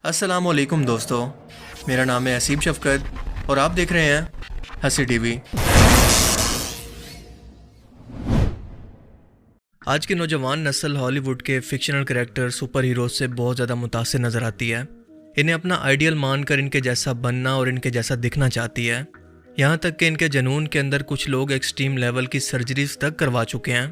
السلام علیکم دوستو، میرا نام ہے اسیب شفقت اور آپ دیکھ رہے ہیں ہنسی ٹی وی۔ آج کی نوجوان نسل ہالی ووڈ کے فکشنل کریکٹر سپر ہیروز سے بہت زیادہ متاثر نظر آتی ہے۔ انہیں اپنا آئیڈیل مان کر ان کے جیسا بننا اور ان کے جیسا دکھنا چاہتی ہے، یہاں تک کہ ان کے جنون کے اندر کچھ لوگ ایکسٹریم لیول کی سرجریز تک کروا چکے ہیں۔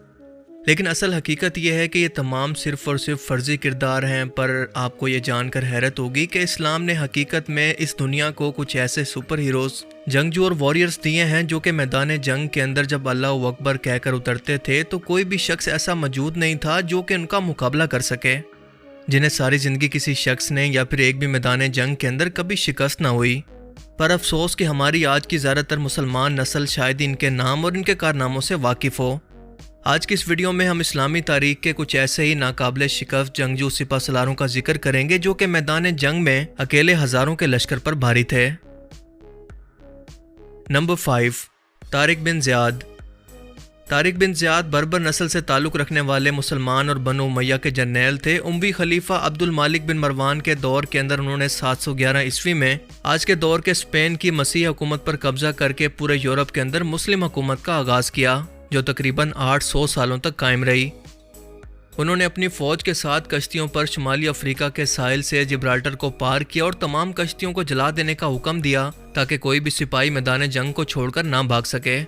لیکن اصل حقیقت یہ ہے کہ یہ تمام صرف اور صرف فرضی کردار ہیں، پر آپ کو یہ جان کر حیرت ہوگی کہ اسلام نے حقیقت میں اس دنیا کو کچھ ایسے سپر ہیروز، جنگجو اور واریئرز دیے ہیں جو کہ میدان جنگ کے اندر جب اللہ اکبر کہہ کر اترتے تھے تو کوئی بھی شخص ایسا موجود نہیں تھا جو کہ ان کا مقابلہ کر سکے، جنہیں ساری زندگی کسی شخص نے یا پھر ایک بھی میدان جنگ کے اندر کبھی شکست نہ ہوئی۔ پر افسوس کہ ہماری آج کی زیادہ تر مسلمان نسل شاید ان کے نام اور ان کے کارناموں سے واقف ہو۔ آج کی اس ویڈیو میں ہم اسلامی تاریخ کے کچھ ایسے ہی ناقابل شکست جنگجو سپہ سالاروں کا ذکر کریں گے جو کہ میدان جنگ میں اکیلے ہزاروں کے لشکر پر بھاری تھے۔ نمبر 5، طارق بن زیاد۔ طارق بن زیاد بربر نسل سے تعلق رکھنے والے مسلمان اور بنو امیہ کے جرنیل تھے۔ اموی خلیفہ عبد المالک بن مروان کے دور کے اندر انہوں نے 711 عیسوی میں آج کے دور کے اسپین کی مسیحی حکومت پر قبضہ کر کے پورے یورپ کے اندر مسلم حکومت کا آغاز کیا، جو تقریباً 800 سالوں تک قائم رہی۔ انہوں نے اپنی فوج کے ساتھ کشتیوں پر شمالی افریقہ کے ساحل سے جبرالٹر کو پار کیا اور تمام کشتیوں کو جلا دینے کا حکم دیا تاکہ کوئی بھی سپاہی میدان جنگ کو چھوڑ کر نہ بھاگ سکے۔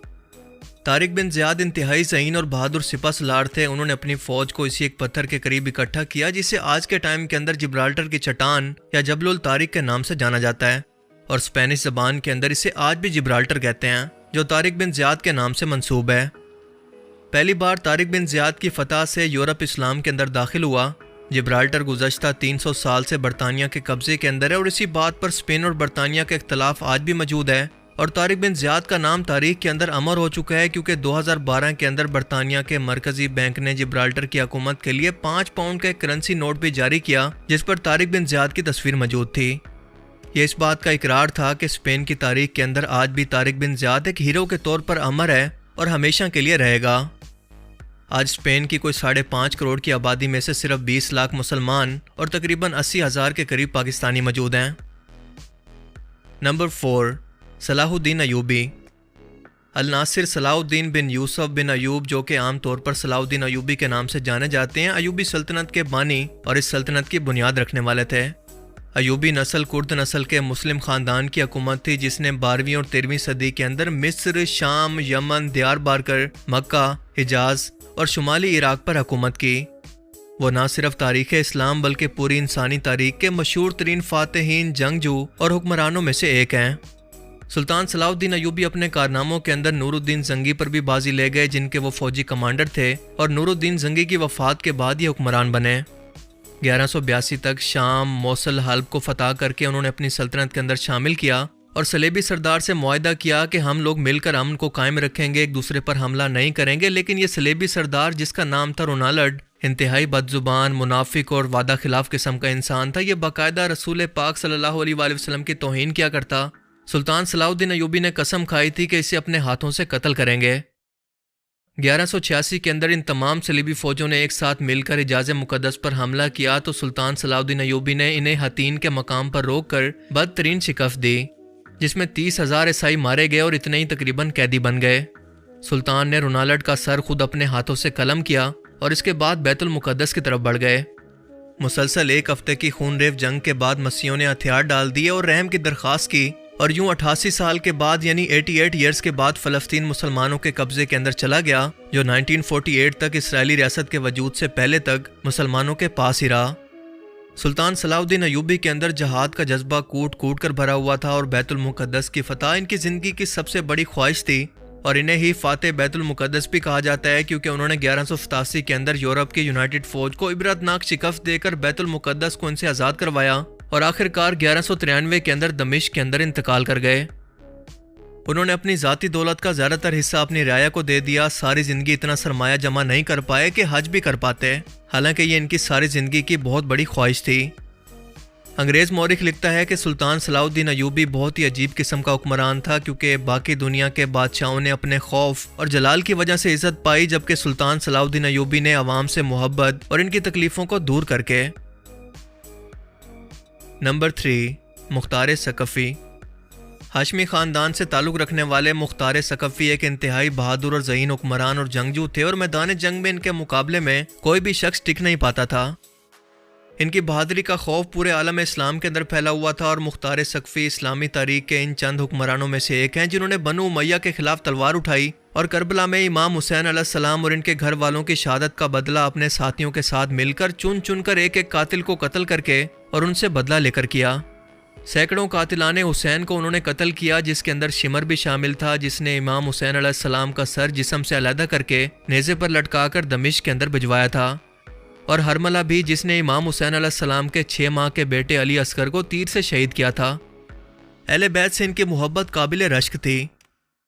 طارق بن زیاد انتہائی ذہین اور بہادر سپہ سالار تھے۔ انہوں نے اپنی فوج کو اسی ایک پتھر کے قریب اکٹھا کیا جسے آج کے ٹائم کے اندر جبرالٹر کی چٹان یا جبل الطارق کے نام سے جانا جاتا ہے، اور اسپینش زبان کے اندر اسے آج بھی جبرالٹر کہتے ہیں، جو طارق بن زیاد کے نام سے منسوب ہے۔ پہلی بار طارق بن زیاد کی فتح سے یورپ اسلام کے اندر داخل ہوا۔ جبرالٹر گزشتہ 300 سال سے برطانیہ کے قبضے کے اندر ہے اور اسی بات پر اسپین اور برطانیہ کا اختلاف آج بھی موجود ہے، اور طارق بن زیاد کا نام تاریخ کے اندر امر ہو چکا ہے کیونکہ 2012 کے اندر برطانیہ کے مرکزی بینک نے جبرالٹر کی حکومت کے لیے 5 پاؤنڈ کا ایک کرنسی نوٹ بھی جاری کیا جس پر طارق بن زیاد کی تصویر موجود تھی۔ یہ اس بات کا اقرار تھا کہ اسپین کی تاریخ کے اندر آج بھی طارق بن زیاد ایک ہیرو کے طور پر امر ہے اور ہمیشہ کے لیے رہے گا۔ آج اسپین کی کوئی 5.5 کروڑ کی آبادی میں سے صرف 20 لاکھ مسلمان اور تقریباً 80,000 کے قریب پاکستانی موجود ہیں۔ نمبر 4، صلاح الدین ایوبی۔ الناصر صلاح الدین بن یوسف بن ایوب، جو کہ عام طور پر صلاح الدین ایوبی کے نام سے جانے جاتے ہیں، ایوبی سلطنت کے بانی اور اس سلطنت کی بنیاد رکھنے والے تھے۔ ایوبی نسل کرد نسل کے مسلم خاندان کی حکومت تھی جس نے 12ویں اور 13ویں صدی کے اندر مصر، شام، یمن، دیار بارکر، مکہ، حجاز اور شمالی عراق پر حکومت کی۔ وہ نہ صرف تاریخ اسلام بلکہ پوری انسانی تاریخ کے مشہور ترین فاتحین، جنگجو اور حکمرانوں میں سے ایک ہیں۔ سلطان صلاح الدین ایوبی اپنے کارناموں کے اندر نور الدین زنگی پر بھی بازی لے گئے، جن کے وہ فوجی کمانڈر تھے، اور نور الدین زنگی کی وفات کے بعد یہ حکمران بنے۔ 1182 تک شام، موصل، حلب کو فتح کر کے انہوں نے اپنی سلطنت کے اندر شامل کیا اور صلیبی سردار سے معاہدہ کیا کہ ہم لوگ مل کر امن کو قائم رکھیں گے، ایک دوسرے پر حملہ نہیں کریں گے۔ لیکن یہ صلیبی سردار، جس کا نام تھا رونالڈ، انتہائی بد زبان، منافق اور وعدہ خلاف قسم کا انسان تھا۔ یہ باقاعدہ رسول پاک صلی اللہ علیہ وآلہ وسلم کی توہین کیا کرتا۔ سلطان صلاح الدین ایوبی نے قسم کھائی تھی کہ اسے اپنے ہاتھوں سے قتل کریں گے۔ 1186 کے اندر ان تمام صلیبی فوجوں نے ایک ساتھ مل کر حجاز مقدس پر حملہ کیا تو سلطان صلاح الدین ایوبی نے انہیں حتین کے مقام پر روک کر بدترین شکست دی، جس میں 30,000 عیسائی مارے گئے اور اتنے ہی تقریباً قیدی بن گئے۔ سلطان نے رونالڈ کا سر خود اپنے ہاتھوں سے قلم کیا اور اس کے بعد بیت المقدس کی طرف بڑھ گئے۔ مسلسل 1 ہفتے کی خون ریز جنگ کے بعد مسیحیوں نے ہتھیار ڈال دیے اور رحم کی درخواست کی، اور یوں 88 سال کے بعد یعنی 88 ایئرز کے بعد فلسطین مسلمانوں کے قبضے کے اندر چلا گیا، جو 1948 تک اسرائیلی ریاست کے وجود سے پہلے تک مسلمانوں کے پاس ہی رہا۔ سلطان صلاح الدین ایوبی کے اندر جہاد کا جذبہ کوٹ کوٹ کر بھرا ہوا تھا اور بیت المقدس کی فتح ان کی زندگی کی سب سے بڑی خواہش تھی، اور انہیں ہی فاتح بیت المقدس بھی کہا جاتا ہے کیونکہ انہوں نے 1187 کے اندر یورپ کی یونائٹڈ فوج کو عبرتناک شکست دے کر بیت المقدس کو ان سے آزاد کروایا اور آخر کار 1193 کے اندر دمشق کے اندر انتقال کر گئے۔ انہوں نے اپنی ذاتی دولت کا زیادہ تر حصہ اپنی رعایا کو دے دیا۔ ساری زندگی اتنا سرمایہ جمع نہیں کر پائے کہ حج بھی کر پاتے، حالانکہ یہ ان کی ساری زندگی کی بہت بڑی خواہش تھی۔ انگریز مورخ لکھتا ہے کہ سلطان صلاح الدین ایوبی بہت ہی عجیب قسم کا حکمران تھا کیونکہ باقی دنیا کے بادشاہوں نے اپنے خوف اور جلال کی وجہ سے عزت پائی، جبکہ سلطان صلاح الدین ایوبی نے عوام سے محبت اور ان کی تکلیفوں کو دور کر کے نمبر 3، مختار ثقفی۔ ہاشمی خاندان سے تعلق رکھنے والے مختار ثقفی ایک انتہائی بہادر اور ذہین حکمران اور جنگجو تھے، اور میدان جنگ میں ان کے مقابلے میں کوئی بھی شخص ٹک نہیں پاتا تھا۔ ان کی بہادری کا خوف پورے عالم اسلام کے اندر پھیلا ہوا تھا، اور مختار ثقفی اسلامی تاریخ کے ان چند حکمرانوں میں سے ایک ہیں جنہوں نے بنو امیہ کے خلاف تلوار اٹھائی اور کربلا میں امام حسین علیہ السلام اور ان کے گھر والوں کی شہادت کا بدلہ اپنے ساتھیوں کے ساتھ مل کر چن کر ایک ایک قاتل کو قتل کر کے اور ان سے بدلہ لے کر کیا۔ سینکڑوں قاتلان حسین کو انہوں نے قتل کیا، جس کے اندر شمر بھی شامل تھا، جس نے امام حسین علیہ السلام کا سر جسم سے علیحدہ کر کے نیزے پر لٹکا کر دمشق کے اندر بھجوایا تھا، اور ہرملہ بھی، جس نے امام حسین علیہ السلام کے 6 ماہ کے بیٹے علی اصغر کو تیر سے شہید کیا تھا۔ اہل بیت سے ان کی محبت قابل رشک تھی۔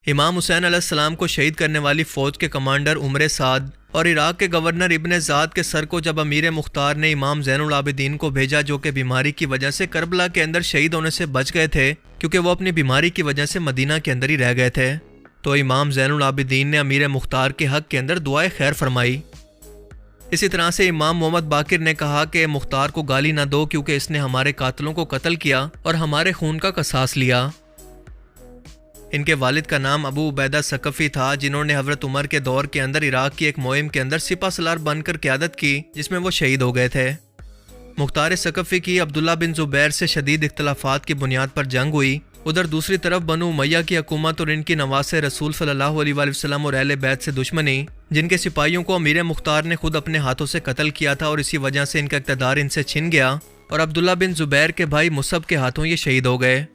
امام حسین علیہ السلام کو شہید کرنے والی فوج کے کمانڈر عمر سعد اور عراق کے گورنر ابن زاد کے سر کو جب امیر مختار نے امام زین العابدین کو بھیجا، جو کہ بیماری کی وجہ سے کربلا کے اندر شہید ہونے سے بچ گئے تھے کیونکہ وہ اپنی بیماری کی وجہ سے مدینہ کے اندر ہی رہ گئے تھے، تو امام زین العابدین نے امیر مختار کے حق کے اندر دعائے خیر فرمائی۔ اسی طرح سے امام محمد باقر نے کہا کہ مختار کو گالی نہ دو کیونکہ اس نے ہمارے قاتلوں کو قتل کیا اور ہمارے خون کا قصاص لیا۔ ان کے والد کا نام ابو عبیدہ ثقفی تھا، جنہوں نے حضرت عمر کے دور کے اندر عراق کی ایک مہم کے اندر سپہ سالار بن کر قیادت کی، جس میں وہ شہید ہو گئے تھے۔ مختار ثقفی کی عبداللہ بن زبیر سے شدید اختلافات کی بنیاد پر جنگ ہوئی۔ ادھر دوسری طرف بنو امیہ کی حکومت اور ان کی نواس رسول صلی اللہ علیہ وآلہ وسلم اور اہل بیت سے دشمنی، جن کے سپاہیوں کو امیر مختار نے خود اپنے ہاتھوں سے قتل کیا تھا، اور اسی وجہ سے ان کا اقتدار ان سے چھن گیا، اور عبداللہ بن زبیر کے بھائی مصعب کے ہاتھوں یہ شہید ہو گئے۔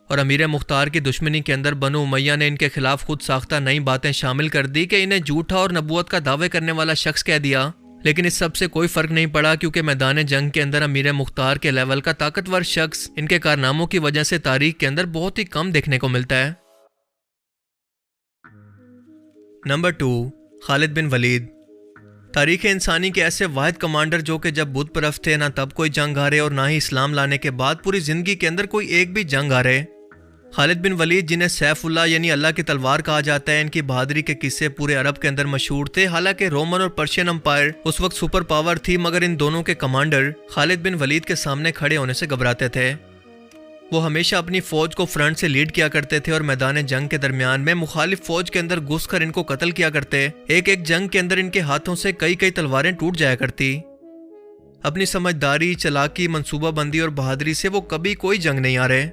اور امیر مختار کی دشمنی کے اندر بنو امیہ نے ان کے خلاف خود ساختہ نئی باتیں شامل کر دی کہ انہیں جھوٹا اور نبوت کا دعوے کرنے والا شخص کہہ دیا، لیکن اس سب سے کوئی فرق نہیں پڑا کیونکہ میدان جنگ کے اندر امیر مختار کے لیول کا طاقتور شخص ان کے کارناموں کی وجہ سے تاریخ کے اندر بہت ہی کم دیکھنے کو ملتا ہے۔ نمبر 2، خالد بن ولید۔ تاریخ انسانی کے ایسے واحد کمانڈر جو کہ جب بت پرست تھے نہ تب کوئی جنگ ہارے اور نہ ہی اسلام لانے کے بعد پوری زندگی کے اندر کوئی ایک بھی جنگ ہارے۔ خالد بن ولید، جنہیں سیف اللہ یعنی اللہ کی تلوار کہا جاتا ہے، ان کی بہادری کے قصے پورے عرب کے اندر مشہور تھے۔ حالانکہ رومن اور پرشین امپائر اس وقت سپر پاور تھی، مگر ان دونوں کے کمانڈر خالد بن ولید کے سامنے کھڑے ہونے سے گھبراتے تھے۔ وہ ہمیشہ اپنی فوج کو فرنٹ سے لیڈ کیا کرتے تھے اور میدان جنگ کے درمیان میں مخالف فوج کے اندر گھس کر ان کو قتل کیا کرتے۔ ایک ایک جنگ کے اندر ان کے ہاتھوں سے کئی تلواریں ٹوٹ جایا کرتی۔ اپنی سمجھداری، چلاکی، منصوبہ بندی اور بہادری سے وہ کبھی کوئی جنگ نہیں ہارے۔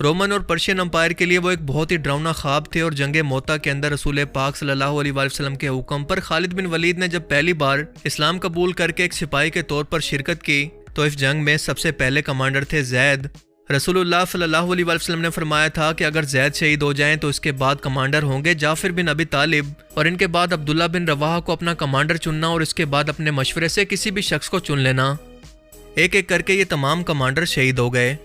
رومن اور پرشین امپائر کے لیے وہ ایک بہت ہی ڈراؤنا خواب تھے، اور جنگ موتا کے اندر رسول پاک صلی اللہ علیہ وآلہ وسلم کے حکم پر خالد بن ولید نے جب پہلی بار اسلام قبول کر کے ایک سپاہی کے طور پر شرکت کی تو اس جنگ میں سب سے پہلے کمانڈر تھے زید۔ رسول اللہ صلی اللہ علیہ وآلہ وسلم نے فرمایا تھا کہ اگر زید شہید ہو جائیں تو اس کے بعد کمانڈر ہوں گے جعفر بن ابی طالب، اور ان کے بعد عبداللہ بن رواحہ کو اپنا کمانڈر چننا، اور اس کے بعد اپنے مشورے سے کسی بھی شخص کو چن لینا۔ ایک ایک کر کے یہ تمام کمانڈر شہید ہو گئے۔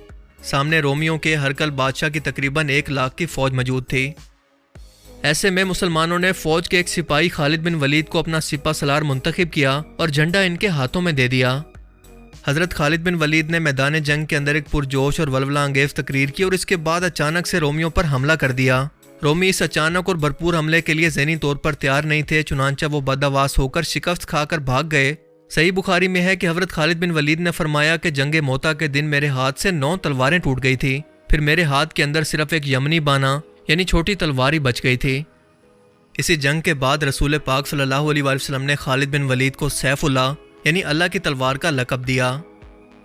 سامنے رومیوں کے ہرکل بادشاہ کی تقریباً 1 لاکھ کی فوج موجود تھی۔ ایسے میں مسلمانوں نے فوج کے ایک سپاہی خالد بن ولید کو اپنا سپہ سالار منتخب کیا اور جھنڈا ان کے ہاتھوں میں دے دیا۔ حضرت خالد بن ولید نے میدان جنگ کے اندر ایک پرجوش اور ولولہ انگیز تقریر کی، اور اس کے بعد اچانک سے رومیوں پر حملہ کر دیا۔ رومی اس اچانک اور بھرپور حملے کے لیے ذہنی طور پر تیار نہیں تھے، چنانچہ وہ بدحواس ہو کر شکست کھا کر بھاگ گئے۔ صحیح بخاری میں ہے کہ حضرت خالد بن ولید نے فرمایا کہ جنگ موتا کے دن میرے ہاتھ سے 9 تلواریں ٹوٹ گئی تھی، پھر میرے ہاتھ کے اندر صرف ایک یمنی بانا یعنی چھوٹی تلوار ہی بچ گئی تھی۔ اسی جنگ کے بعد رسول پاک صلی اللہ علیہ وآلہ وسلم نے خالد بن ولید کو سیف اللہ یعنی اللہ کی تلوار کا لقب دیا۔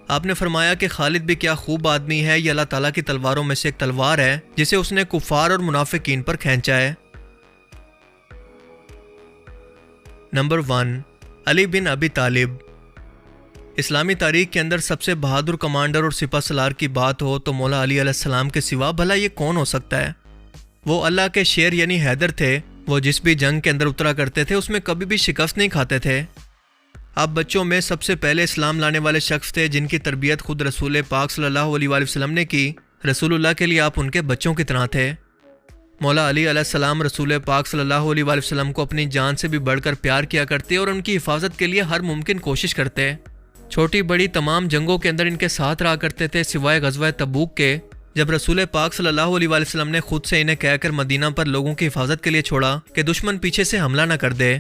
آپ نے فرمایا کہ خالد بھی کیا خوب آدمی ہے، یہ اللہ تعالیٰ کی تلواروں میں سے ایک تلوار ہے جسے اس نے کفار اور منافقین پر کھینچا ہے۔ نمبر 1، علی بن ابی طالب۔ اسلامی تاریخ کے اندر سب سے بہادر کمانڈر اور سپہ سالار کی بات ہو تو مولا علی علیہ السلام کے سوا بھلا یہ کون ہو سکتا ہے؟ وہ اللہ کے شیر یعنی حیدر تھے۔ وہ جس بھی جنگ کے اندر اترا کرتے تھے اس میں کبھی بھی شکست نہیں کھاتے تھے۔ آپ بچوں میں سب سے پہلے اسلام لانے والے شخص تھے جن کی تربیت خود رسول پاک صلی اللہ علیہ وآلہ وسلم نے کی۔ رسول اللہ کے لیے آپ ان کے بچوں کی طرح تھے۔ مولا علی علیہ السلام رسول پاک صلی اللہ علیہ وآلہ وسلم کو اپنی جان سے بھی بڑھ کر پیار کیا کرتے اور ان کی حفاظت کے لیے ہر ممکن کوشش کرتے۔ چھوٹی بڑی تمام جنگوں کے اندر ان کے ساتھ رہا کرتے تھے سوائے غزوہ تبوک کے، جب رسول پاک صلی اللہ علیہ وآلہ وسلم نے خود سے انہیں کہہ کر مدینہ پر لوگوں کی حفاظت کے لیے چھوڑا کہ دشمن پیچھے سے حملہ نہ کر دے،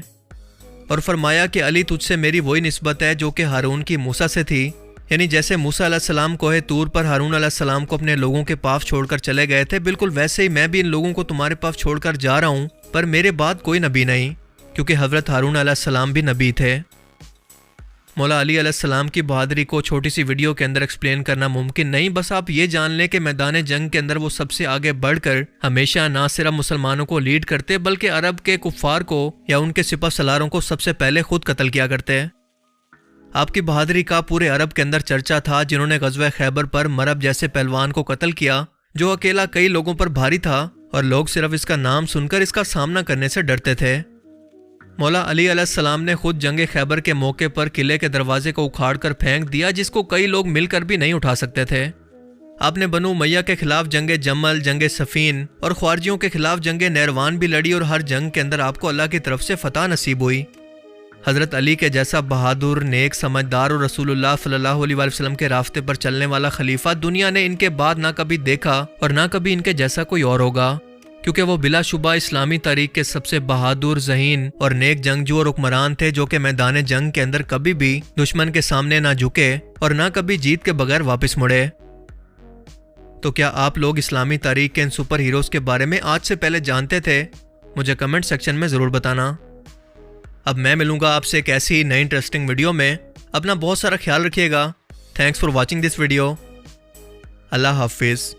اور فرمایا کہ علی تجھ سے میری وہی نسبت ہے جو کہ ہارون کی موسیٰ سے تھی، یعنی جیسے موسیٰ علیہ السلام کوہ طور پر ہارون علیہ السلام کو اپنے لوگوں کے پاس چھوڑ کر چلے گئے تھے، بالکل ویسے ہی میں بھی ان لوگوں کو تمہارے پاس چھوڑ کر جا رہا ہوں، پر میرے بعد کوئی نبی نہیں، کیونکہ حضرت ہارون علیہ السلام بھی نبی تھے۔ مولا علی علیہ السلام کی بہادری کو چھوٹی سی ویڈیو کے اندر ایکسپلین کرنا ممکن نہیں، بس آپ یہ جان لیں کہ میدان جنگ کے اندر وہ سب سے آگے بڑھ کر ہمیشہ نہ صرف مسلمانوں کو لیڈ کرتے بلکہ عرب کے کفار کو یا ان کے سپہ سالاروں کو سب سے پہلے خود قتل کیا کرتے۔ آپ کی بہادری کا پورے عرب کے اندر چرچا تھا، جنہوں نے غزوہ خیبر پر مرب جیسے پہلوان کو قتل کیا، جو اکیلا کئی لوگوں پر بھاری تھا اور لوگ صرف اس کا نام سن کر اس کا سامنا کرنے سے ڈرتے تھے۔ مولا علی علیہ السلام نے خود جنگ خیبر کے موقع پر قلعے کے دروازے کو اکھاڑ کر پھینک دیا، جس کو کئی لوگ مل کر بھی نہیں اٹھا سکتے تھے۔ آپ نے بنو امیہ کے خلاف جنگ جمل، جنگ صفین اور خوارجیوں کے خلاف جنگ نیروان بھی لڑی، اور ہر جنگ کے اندر آپ کو اللہ کی طرف سے فتح نصیب ہوئی۔ حضرت علی کے جیسا بہادر، نیک، سمجھدار اور رسول اللہ صلی اللہ علیہ وسلم کے راستے پر چلنے والا خلیفہ دنیا نے ان کے بعد نہ کبھی دیکھا اور نہ کبھی ان کے جیسا کوئی اور ہوگا، کیونکہ وہ بلا شبہ اسلامی تاریخ کے سب سے بہادر، ذہین اور نیک جنگجو اور حکمران تھے، جو کہ میدان جنگ کے اندر کبھی بھی دشمن کے سامنے نہ جھکے اور نہ کبھی جیت کے بغیر واپس مڑے۔ تو کیا آپ لوگ اسلامی تاریخ کے ان سپر ہیروز کے بارے میں آج سے پہلے جانتے تھے؟ مجھے کمنٹ سیکشن میں ضرور بتانا۔ اب میں ملوں گا آپ سے ایک ایسی نئی انٹرسٹنگ ویڈیو میں۔ اپنا بہت سارا خیال رکھیے گا۔ Thanks for watching this video. اللہ حافظ۔